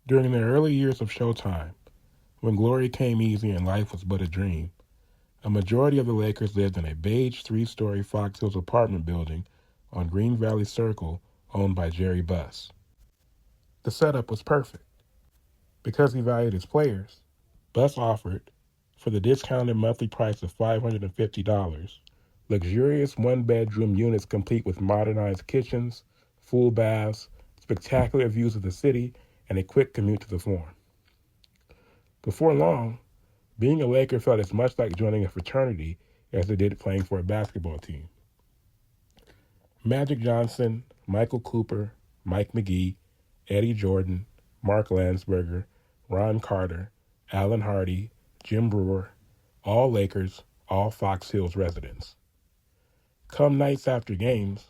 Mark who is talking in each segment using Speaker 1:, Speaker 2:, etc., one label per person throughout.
Speaker 1: During the early years of Showtime, when glory came easy and life was but a dream, a majority of the Lakers lived in a beige three-story Fox Hills apartment building on Green Valley Circle owned by Jerry Buss. The setup was perfect. Because he valued his players, Buss offered, for the discounted monthly price of $550, luxurious one-bedroom units complete with modernized kitchens, full baths, spectacular views of the city, and a quick commute to the Forum. Before long, being a Laker felt as much like joining a fraternity as it did playing for a basketball team. Magic Johnson, Michael Cooper, Mike McGee, Eddie Jordan, Mark Landsberger, Ron Carter, Alan Hardy, Jim Brewer, all Lakers, all Fox Hills residents. Come nights after games,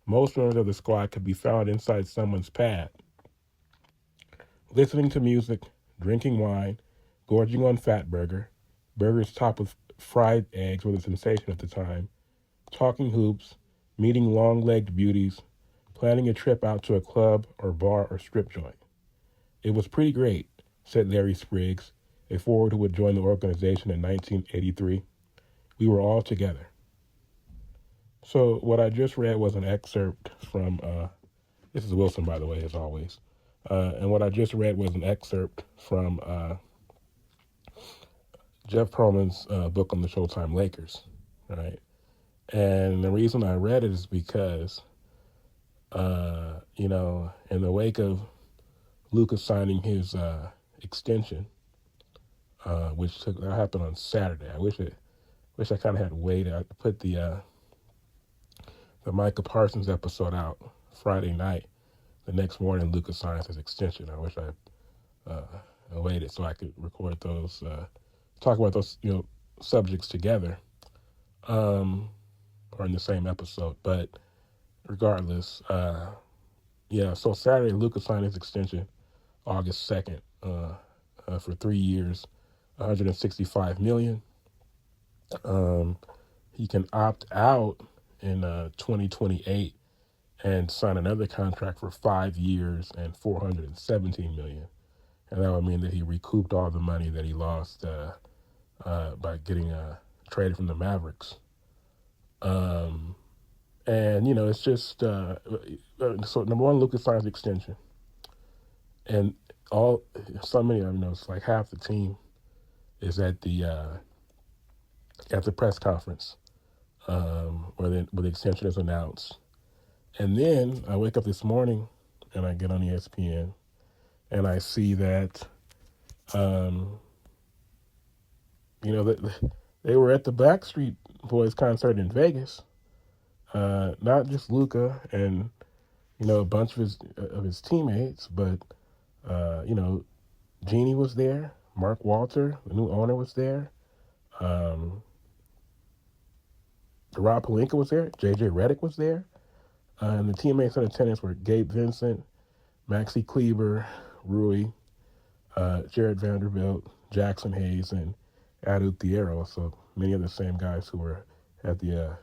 Speaker 1: most members of the squad could be found inside someone's pad, listening to music, drinking wine, gorging on Fatburger, burgers topped with fried eggs were the sensation at the time, talking hoops, meeting long-legged beauties, planning a trip out to a club or bar or strip joint. It was pretty great, said Larry Spriggs, a forward who would join the organization in 1983. We were all together. So what I just read was an excerpt from, this is Wilson, by the way, as always. And what I just read was an excerpt from Jeff Pearlman's book on the Showtime Lakers, right? And the reason I read it is because, in the wake of Luka signing his extension, that happened on Saturday. I wish I kind of had waited. I put the Micah Parsons episode out Friday night. The next morning, Luka signs his extension. I wish I waited so I could record those, talk about those subjects together, or in the same episode. But regardless, So Saturday, Luka signed his extension August 2nd for 3 years, $165 million. He can opt out in 2028 and sign another contract for 5 years and $417 million. And that would mean that he recouped all the money that he lost by getting traded from the Mavericks. It's just so number one, Luka signs extension, and so many of them, it's like half the team is at the press conference where the extension is announced. And then I wake up this morning and I get on ESPN and I see that, that they were at the Backstreet Boys concert in Vegas. Not just Luka and a bunch of his teammates, but Jeannie was there. Mark Walter, the new owner, was there. Rob Pelinka was there. JJ Redick was there. And the teammates in attendance were Gabe Vincent, Maxi Kleber, Rui, Jared Vanderbilt, Jackson Hayes, and Adu Thiero. So many of the same guys who were at the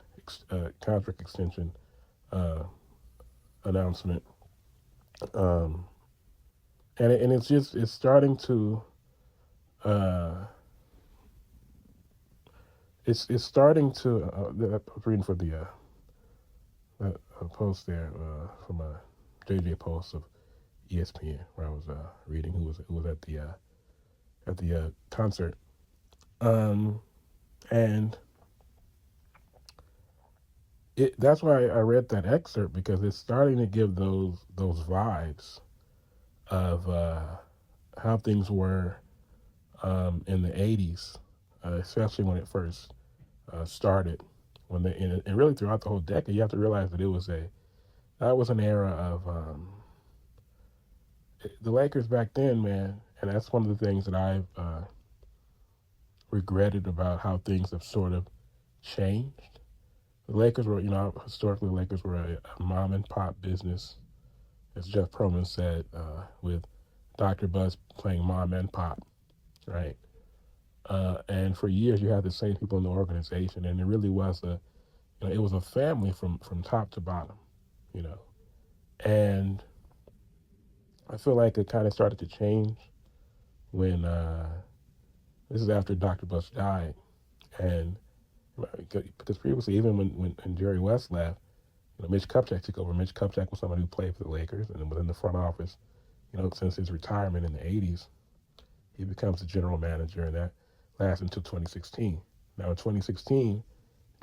Speaker 1: contract extension announcement. And it's starting to it's starting to I was reading for the post there from a JJ post of ESPN where I was reading who was at the concert, and that's why I read that excerpt, because it's starting to give those vibes of how things were in the 80s, especially when it first started. And really throughout the whole decade, you have to realize that that was an era of the Lakers back then, man. And that's one of the things that I've regretted about how things have sort of changed. The Lakers were, historically, the Lakers were a mom and pop business, as Jeff Pearlman said, with Dr. Buzz playing mom and pop, right? And for years, you had the same people in the organization, and it really was it was a family from top to bottom, And I feel like it kind of started to change when this is after Dr. Bush died, and because previously, even when Jerry West left, Mitch Kupchak took over. Mitch Kupchak was someone who played for the Lakers and was in the front office. Since his retirement in the '80s, he becomes the general manager, and that lasts until 2016. Now, in 2016,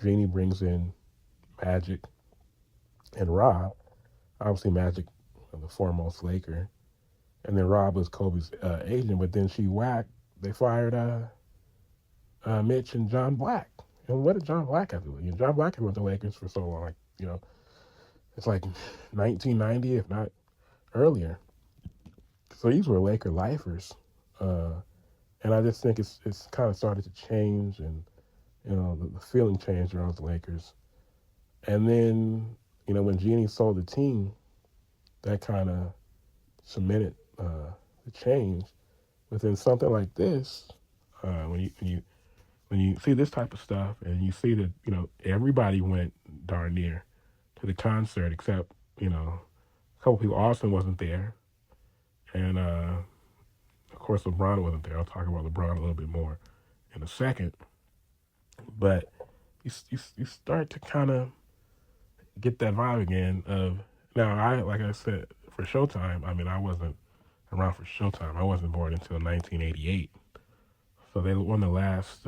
Speaker 1: Jeannie brings in Magic and Rob. Obviously, Magic, the foremost Laker, and then Rob was Kobe's agent. But then they fired Mitch and John Black. And what did John Black have to do? John Black had been with the Lakers for so long. It's like 1990, if not earlier. So these were Laker lifers, and I just think it's kind of started to change, and the feeling changed around the Lakers. And then when Jeannie sold the team, that kind of cemented the change. Within something like this, when you see this type of stuff, and you see that everybody went darn near to the concert except a couple people. Austin wasn't there, and of course LeBron wasn't there. I'll talk about LeBron a little bit more in a second. But you start to kind of get that vibe again of now. Like I said, for Showtime. I mean, I wasn't around for Showtime. I wasn't born until 1988. So they won the last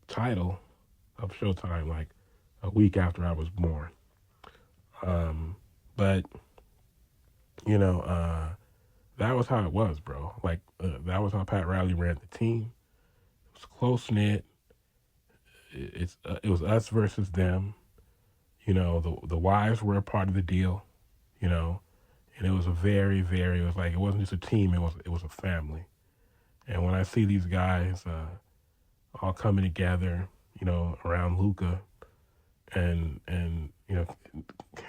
Speaker 1: title of Showtime like a week after I was born. But that was how it was, bro. Like that was how Pat Riley ran the team. It was close knit. It was us versus them. The wives were a part of the deal. And it was a very, very. It was like it wasn't just a team. It was a family. And when I see these guys all coming together, around Luka, and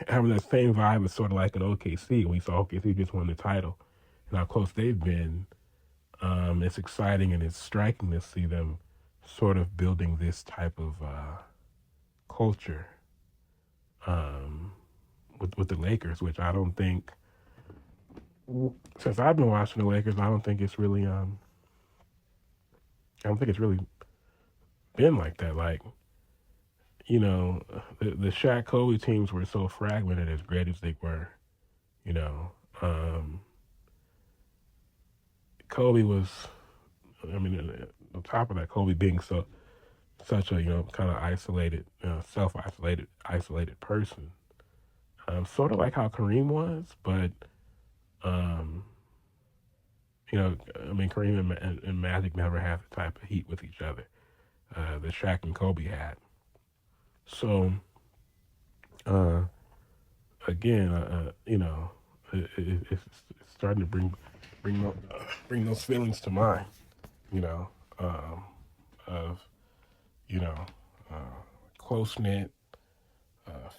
Speaker 1: having that same vibe, it's sort of like an OKC. We saw OKC just won the title, and how close they've been. It's exciting and it's striking to see them sort of building this type of culture with the Lakers, which I don't think, since I've been watching the Lakers, I don't think it's really been like that. Like, the Shaq Kobe teams were so fragmented, as great as they were. Kobe was, on top of that, Kobe being such a kind of isolated, isolated person, sort of like how Kareem was, but Kareem and Magic never had the type of heat with each other that Shaq and Kobe had. So, again, it's starting to bring those feelings to mind, of close knit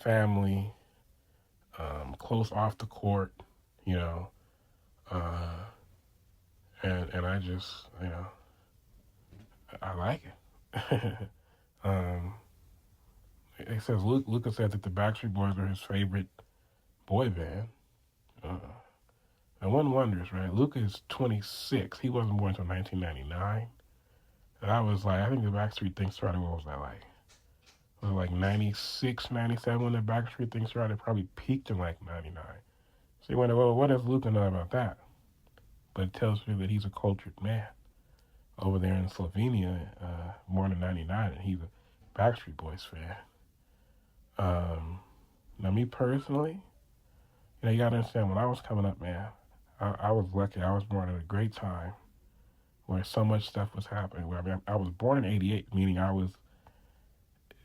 Speaker 1: family, close off the court, uh, and I just I like it. It says Luka said that the Backstreet Boys are his favorite boy band. And one wonders, right? Luka is 26. He wasn't born until 1999. And I was like, I think the Backstreet thing started, what was that like? Was it like 96, 97 when the Backstreet thing started? Probably peaked in like 99. So you wonder, well, what does Luka know about that? But it tells me that he's a cultured man over there in Slovenia, born in 99, and he's a Backstreet Boys fan. Now, me personally, you gotta understand, when I was coming up, man, I was lucky. I was born at a great time where so much stuff was happening. I was born in 88, meaning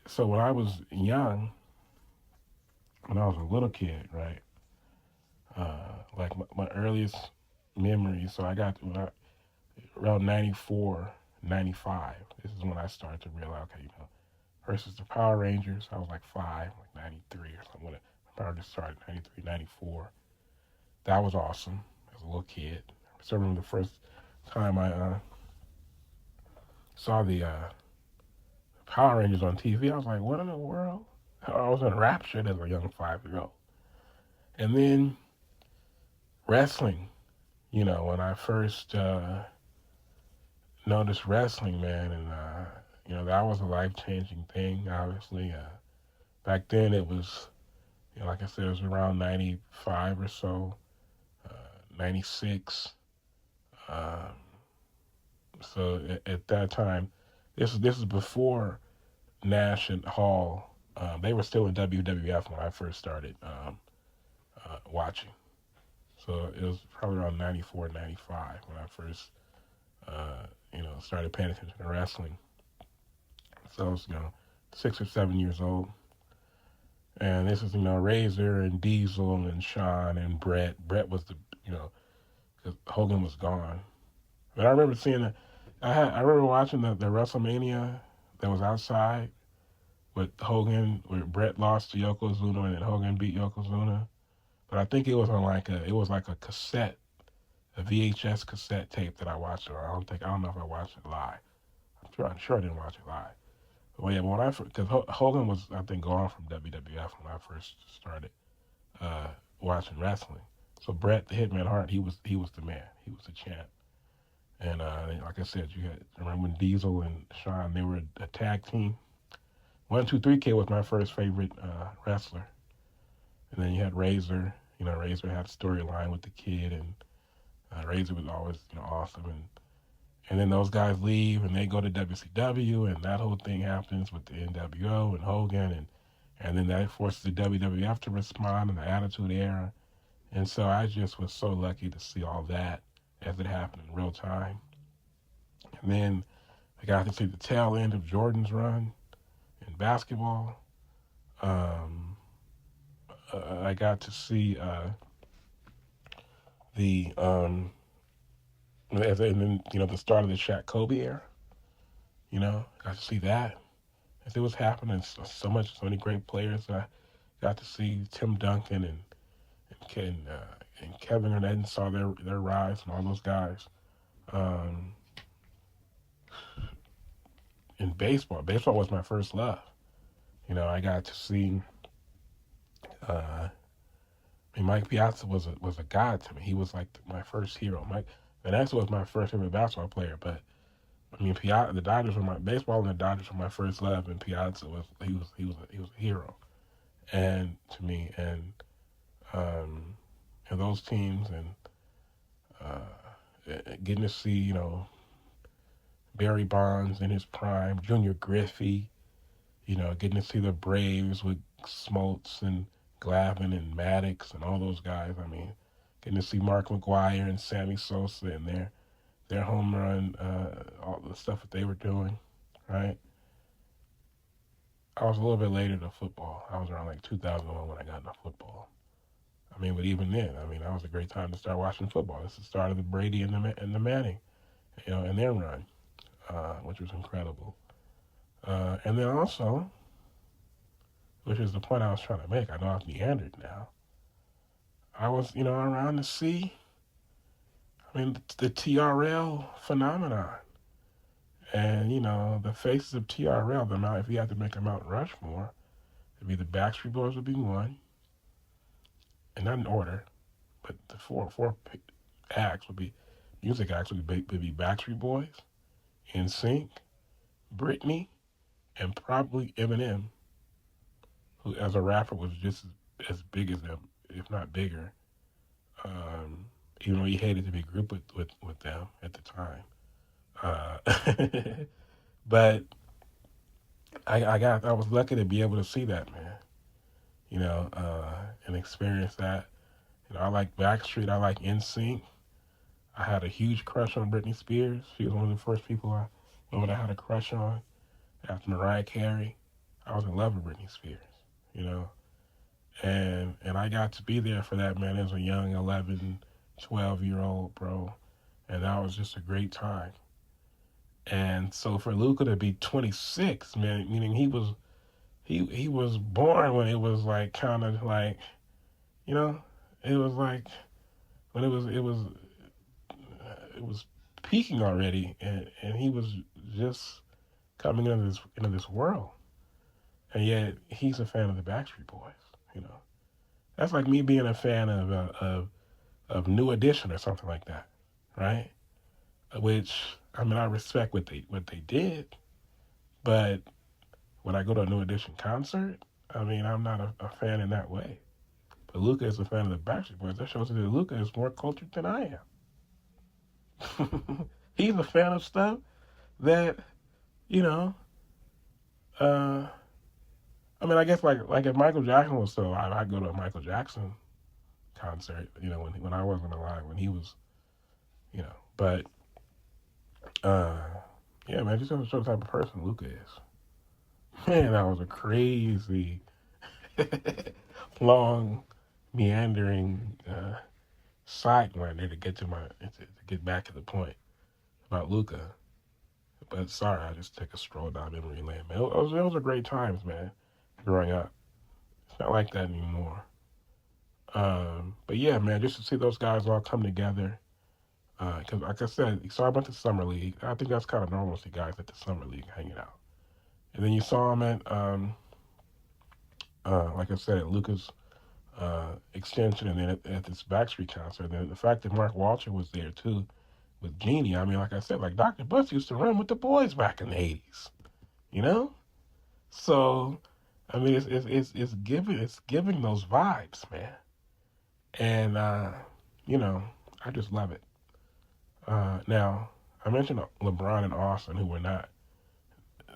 Speaker 1: so when I was young, when I was a little kid, right, like my earliest memories, so I got around 94, 95, this is when I started to realize, okay, versus the Power Rangers, I was like 5, like 93 or something. When my Power Rangers started, 93, 94. That was awesome as a little kid. I still remember the first time I saw the Power Rangers on TV. I was like, what in the world? I was enraptured as a young 5-year-old. And then wrestling when I first noticed wrestling, man, and that was a life changing thing. Obviously, back then it was, like I said, it was around '95 or so, '96. Um, so at that time, this is before Nash and Hall. They were still in WWF when I first started watching. So it was probably around '94, '95 when I first, started paying attention to wrestling. So I was, 6 or 7 years old. And this is, Razor and Diesel and Shawn and Brett. Brett was you know, because Hogan was gone. But I remember seeing it. I remember watching the WrestleMania that was outside with Hogan, where Brett lost to Yokozuna and then Hogan beat Yokozuna. But I think it was on it was like a cassette, a VHS cassette tape that I watched. Or I don't know if I watched it live. I'm sure I didn't watch it live. Well, yeah, but because Hogan was, I think, gone from WWF when I first started uh, watching wrestling. So Bret the Hitman Hart, he was the man. He was the champ. And like I said, I remember when Diesel and Shawn, they were a tag team. 1, 2, 3 K was my first favorite wrestler. And then you had Razor. Razor had a storyline with the kid, and Razor was always awesome. And then those guys leave and they go to WCW, and that whole thing happens with the NWO and Hogan, and then that forces the WWF to respond in the Attitude Era. And so I just was so lucky to see all that as it happened in real time. And then I got to see the tail end of Jordan's run in basketball. Um, I got to see the and then the start of the Shaq Kobe era. Got to see that as it was happening. So many great players. I got to see Tim Duncan and Kevin Garnett, and saw their rise, and all those guys. Um, in baseball was my first love. I got to see. Mike Piazza was a god to me. He was like my first hero. Mike Vanessa was my first favorite basketball player, but Piazza, the Dodgers were my baseball, and the Dodgers were my first love, and Piazza was a hero, and to me, um, and those teams, and getting to see Barry Bonds in his prime, Junior Griffey, getting to see the Braves with Smoltz and Glavine and Maddox and all those guys. Getting to see Mark McGwire and Sammy Sosa and their home run, all the stuff that they were doing, right? I was a little bit later to football. I was around like 2001 when I got into football. But even then, that was a great time to start watching football. It's the start of the Brady and the Manning, and their run, which was incredible. And then also, which is the point I was trying to make. I know I've meandered now. I was, around to see, the TRL phenomenon. And, the faces of TRL, if you had to make a Mount Rushmore, it'd be the Backstreet Boys would be one, and not in order, but the four acts would be, music acts would be Backstreet Boys, NSYNC, Britney, and probably Eminem, who as a rapper was just as big as them, if not bigger. Even though he hated to be grouped with them at the time. But I was lucky to be able to see that, man. And experience that. I like Backstreet. I like NSYNC. I had a huge crush on Britney Spears. She was one of the first women I had a crush on after Mariah Carey. I was in love with Britney Spears. You know, and I got to be there for that, man, as a young 11, 12-year old, bro. And that was just a great time. And so for Luka to be 26, man, meaning he was born when it was like kind of like, you know, it was like when it was peaking already, and he was just coming into this world, and yet he's a fan of the Backstreet Boys. That's like me being a fan of of New Edition or something like that, right? Which I mean, I respect what they did, but when I go to a New Edition concert, I mean, I'm not a fan in that way. But Luka is a fan of the Backstreet Boys. That shows that Luka is more cultured than I am. He's a fan of stuff that you know. Uh, I mean, I guess like if Michael Jackson was still alive, I'd go to a Michael Jackson concert. When I wasn't alive, when he was, you know. But uh, yeah, man, just shows the type of person Luca is. Man, that was a crazy, long, meandering sideline there to get to get back to the point about Luca. But sorry, I just took a stroll down memory lane, man. Those are great times, man. Growing up, it's not like that anymore. But yeah, man, just to see those guys all come together. Because, like I said, you saw a bunch of summer league. I think that's kind of normal to see guys at the summer league hanging out. And then you saw them at, like I said, at Luca's extension, and then at this Backstreet concert. And then the fact that Mark Walter was there too with Jeannie. I mean, like I said, like Dr. Bus used to run with the boys back in the '80s. You know, so I mean, it's giving those vibes, man. And I just love it. Now, I mentioned LeBron and Austin, who were not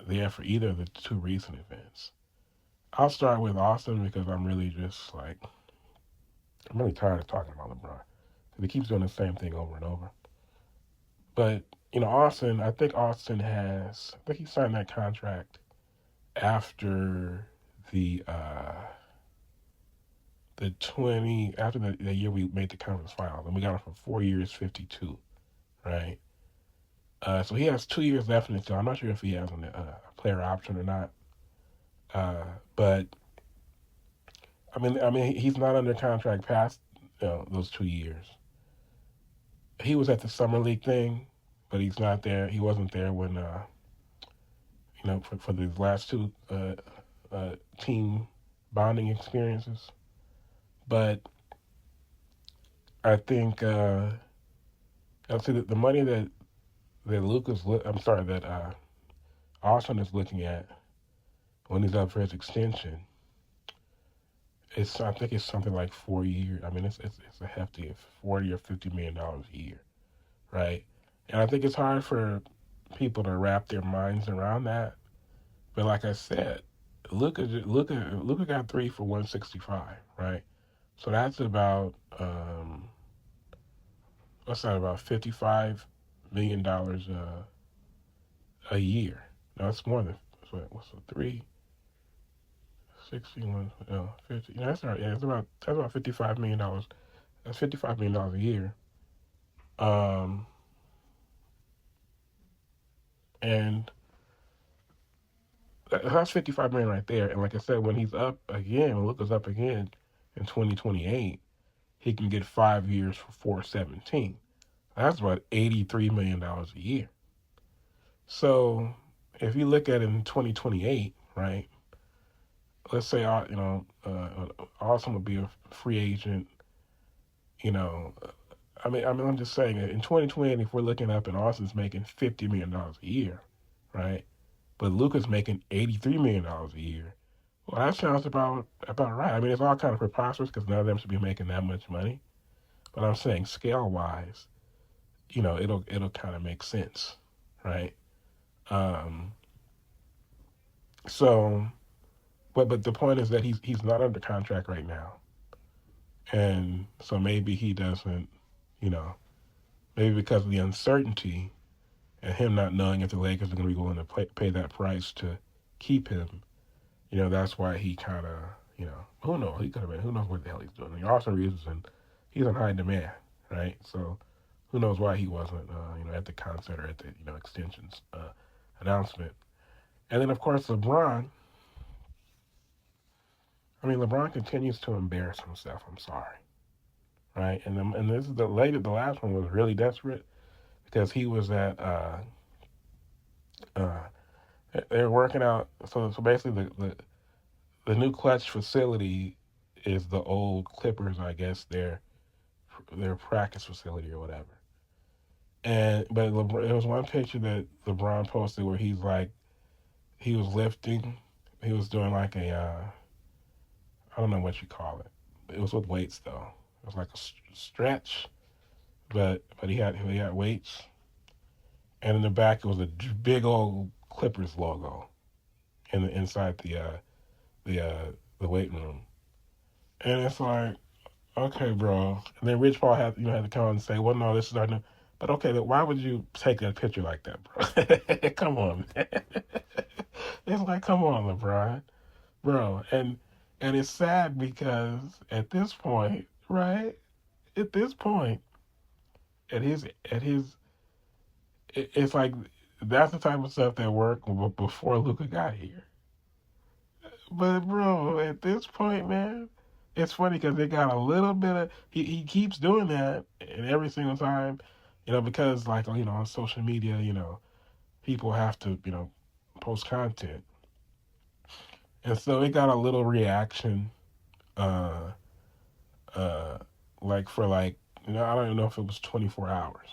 Speaker 1: there for either of the two recent events. I'll start with Austin because I'm really tired of talking about LeBron. He keeps doing the same thing over and over. But, Austin, I think he signed that contract after the after the year we made the conference finals, and we got him for 4 years, 52, right? So he has 2 years left in his deal. I'm not sure if he has a player option or not. But I mean, he's not under contract past those 2 years. He was at the summer league thing, but he's not there. He wasn't there when for these last two team bonding experiences. But I think I'll say that the money that Austin is looking at when he's up for his extension, I think it's something like 4 years. I mean, it's a hefty $40 or $50 million a year, right? And I think it's hard for people to wrap their minds around that. But like I said, Luka got three for 165, right? So that's about what's that, about $55 million a year. No, it's more than what's the 361, no, 50. Yeah, that's right. Yeah, that's about $55 million. That's $55 million a year. Um, and that's 55 million right there. And like I said, when Luka's up again in 2028, he can get 5 years for 417. That's about $83 million a year. So if you look at it in 2028, right? Let's say Austin would be a free agent. You know, I'm just saying that in 2028, if we're looking up and Austin's making $50 million a year, right? But Luka's making $83 million a year. Well, that sounds about right. I mean, it's all kind of preposterous because none of them should be making that much money. But I'm saying scale wise, it'll kind of make sense, right? Um, so, but the point is that he's not under contract right now, and so maybe he doesn't, you know, maybe because of the uncertainty and him not knowing if the Lakers are going to be willing to pay that price to keep him, that's why he kind of, who knows? He could have been, who knows what the hell he's doing. Austin Reeves he's in high demand, right? So who knows why he wasn't, at the concert or at the, extensions announcement. And then, of course, LeBron. I mean, LeBron continues to embarrass himself. I'm sorry, right? And this is the last one was really desperate because he was at uh, they're working out. So basically, the new clutch facility is the old Clippers, I guess, their their practice facility or whatever. But there was one picture that LeBron posted where he's like he was lifting, he was doing like a I don't know what you call it. It was with weights though. It was like a stretch, but he had weights, and in the back it was a big old Clippers logo in the inside the uh, the weight room, and it's like, okay, bro. And then Rich Paul had to come and say, well, no, this is our new. But okay, then why would you take a picture like that, bro? Come on, man. It's like, come on, LeBron, bro. And it's sad because at this point, right? At this point, at his, it's like that's the type of stuff that worked before Luka got here. But bro, at this point, man, it's funny because they got a little bit of he keeps doing that, and every single time, because like on social media, people have to post content, and so it got a little reaction, uh, uh, like for like I don't even know if it was 24 hours,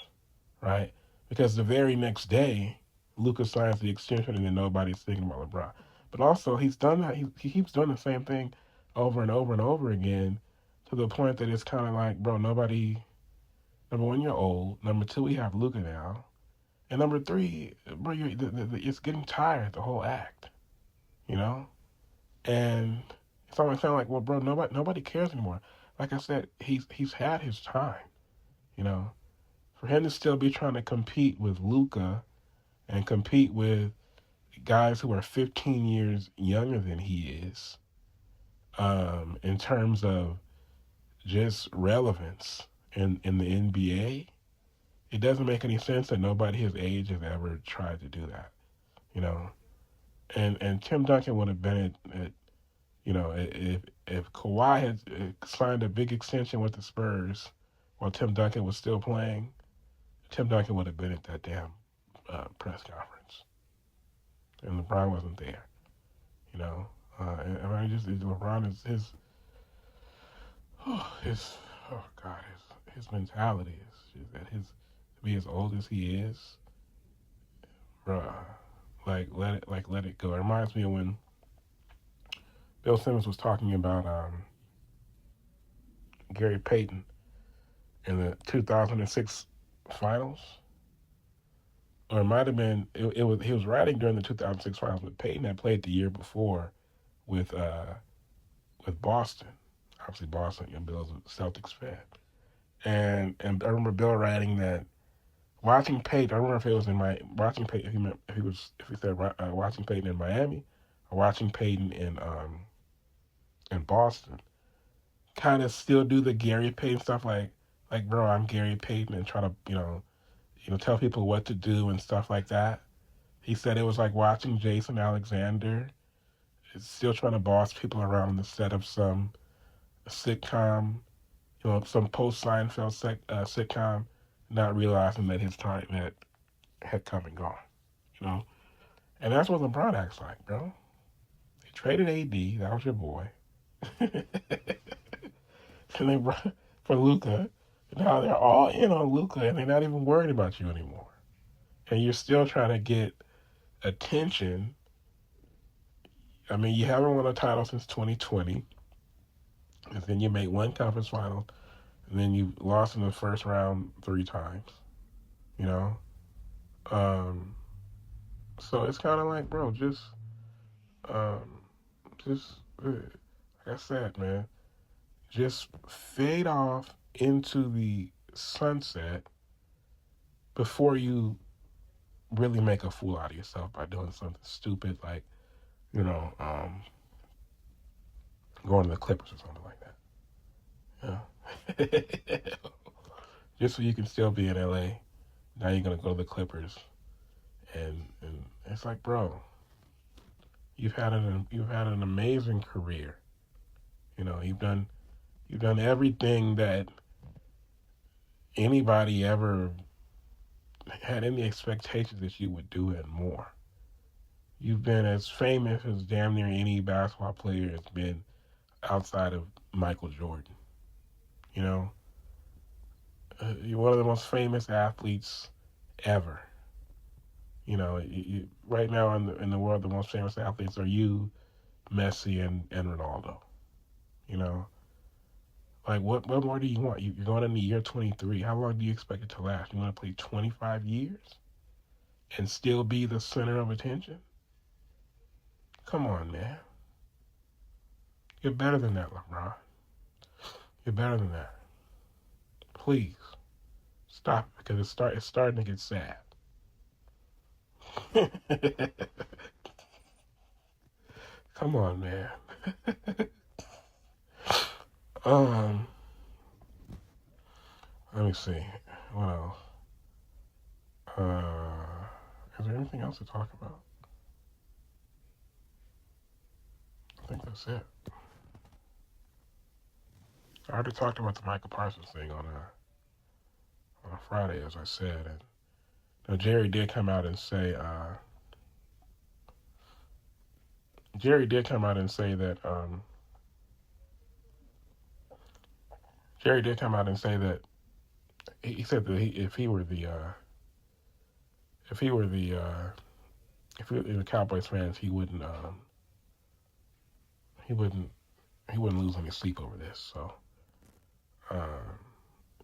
Speaker 1: right? Because the very next day, Luka signs the extension, and then nobody's thinking about LeBron. But also, he's done that. He keeps doing the same thing over and over and over again, to the point that it's kind of like, bro, nobody. Number one, you're old. Number two, we have Luka now, and number three, bro, it's getting tired. The whole act, you know, and it's always sound like, well, bro, nobody cares anymore. Like I said, he's had his time, you know. For him to still be trying to compete with Luka and compete with guys who are 15 years younger than he is, in terms of just relevance in the NBA, it doesn't make any sense that nobody his age has ever tried to do that, you know. And Tim Duncan would have been if Kawhi had signed a big extension with the Spurs while Tim Duncan was still playing, Tim Duncan would have been at that damn press conference, and LeBron wasn't there. You know, and I mean, just LeBron is his oh god his mentality is just that his to be as old as he is, bruh. Let it go. It reminds me of when Bill Simmons was talking about Gary Payton in the 2006 finals, or it might have been it was he was writing during the 2006 finals, but Payton had played the year before with Boston. Obviously, Boston, Bill's a Celtics fan, and I remember Bill writing that watching Peyton. I remember if it was in my watching Peyton. If he said watching Peyton in Miami, or watching Peyton in Boston, kind of still do the Gary Payton stuff, like bro, I'm Gary Payton, and try to tell people what to do and stuff like that. He said it was like watching Jason Alexander still trying to boss people around on the set of some sitcom, some post Seinfeld sitcom, not realizing that his time had come and gone, you know. And that's what LeBron acts like, bro. They traded AD, that was your boy, and they brought for Luka. Now they're all in on Luka, and they're not even worried about you anymore. And you're still trying to get attention. I mean, you haven't won a title since 2020, and then you made one conference final, and then you lost in the first round 3 times. You know, um, so it's kind of like, bro, um, just like I said, man, just fade off into the sunset before you really make a fool out of yourself by doing something stupid like, you know, going to the Clippers or something like that. Yeah. Just so you can still be in LA. Now you're gonna go to the Clippers, and it's like, bro, you've had an amazing career. You know, you've done everything that anybody ever had any expectations that you would do and more. You've been as famous as damn near any basketball player has been outside of Michael Jordan. You know, You're one of the most famous athletes ever. Right now in the world, the most famous athletes are you, Messi, and Ronaldo. You know, like what more do you want? You're going into year 23. How long do you expect it to last? You want to play 25 years and still be the center of attention? Come on, man. You're better than that, LeBron. You're better than that. Please stop it because it's starting to get sad. Come on, man. um, Let me see. What else? Is there anything else to talk about? I think that's it. I already talked about the Michael Parsons thing on Friday, as I said, and Jerry did come out and say. Jerry did come out and say that. Jerry did come out and say that he said that if he were the Cowboys fans, he wouldn't lose any sleep over this. So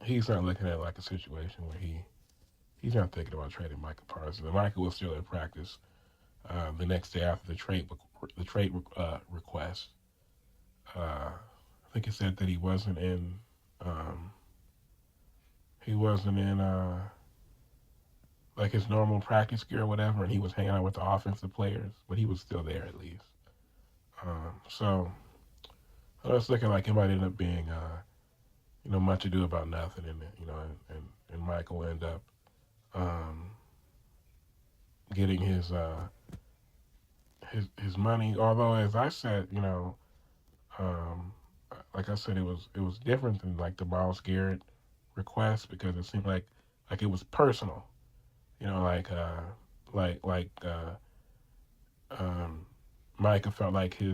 Speaker 1: he's not looking at it like a situation where he's not thinking about trading Michael Parsons. And Michael was still at practice the next day after the trade request. I think he said that he wasn't in like his normal practice gear or whatever, and he was hanging out with the offensive players, but he was still there at least. So it's looking like it might end up being much ado about nothing, and Michael will end up getting his money. Although, as I said, like I said, it was different than like the Myles Garrett request because it seemed like it was personal. Micah felt like he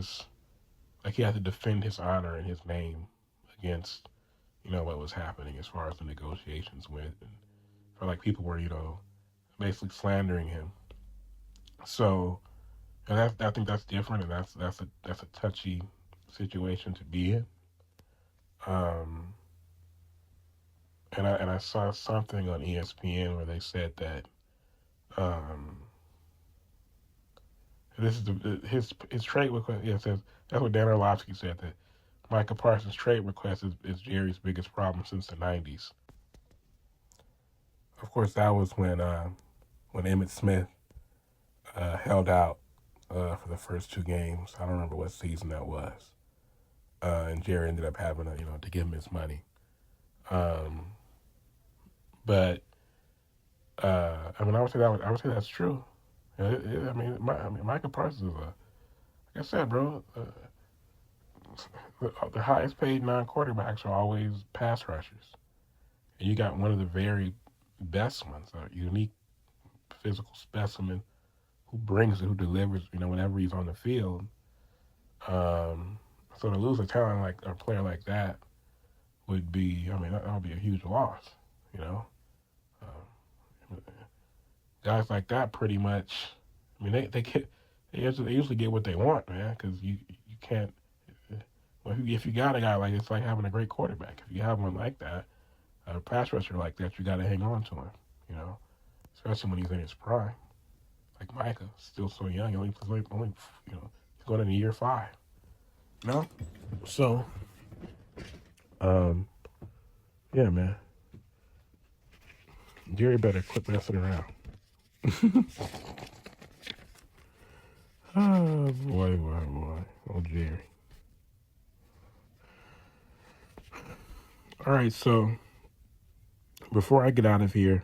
Speaker 1: had to defend his honor and his name against what was happening as far as the negotiations went, and felt like people were basically slandering him. So, and I think that's different, and that's a touchy situation to be in. And I saw something on ESPN where they said that this is his trade request. Yeah, it says that's what Dan Orlovsky said, that Micah Parsons' trade request is Jerry's biggest problem since the '90s. Of course, that was when Emmitt Smith held out for the first two games. I don't remember what season that was, and Jerry ended up having to give him his money. But I would say that's true. Micah Parsons is like I said, bro. The highest paid non-quarterbacks are always pass rushers, and you got one of the very best ones, a unique physical specimen who delivers, whenever he's on the field. So to lose a player like that would be, that would be a huge loss, Guys like that pretty much, they usually get what they want, man, because you can't. Well, if you got a guy like it's like having a great quarterback. If you have one like that, a pass rusher like that, you got to hang on to him, especially when he's in his prime. Like Micah, still so young, he's going into year 5. So, yeah, man. Jerry better quit messing around. Oh boy. Oh, Jerry. All right, so before I get out of here,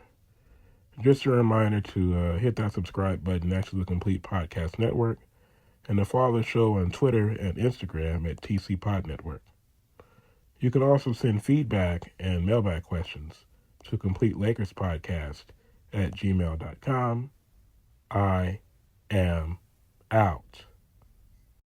Speaker 1: just a reminder to hit that subscribe button next to the Complete Podcast Network, and to follow the show on Twitter and Instagram at TC Pod Network. You can also send feedback and mailbag questions to CompleteLakersPodcast@gmail.com. I am out.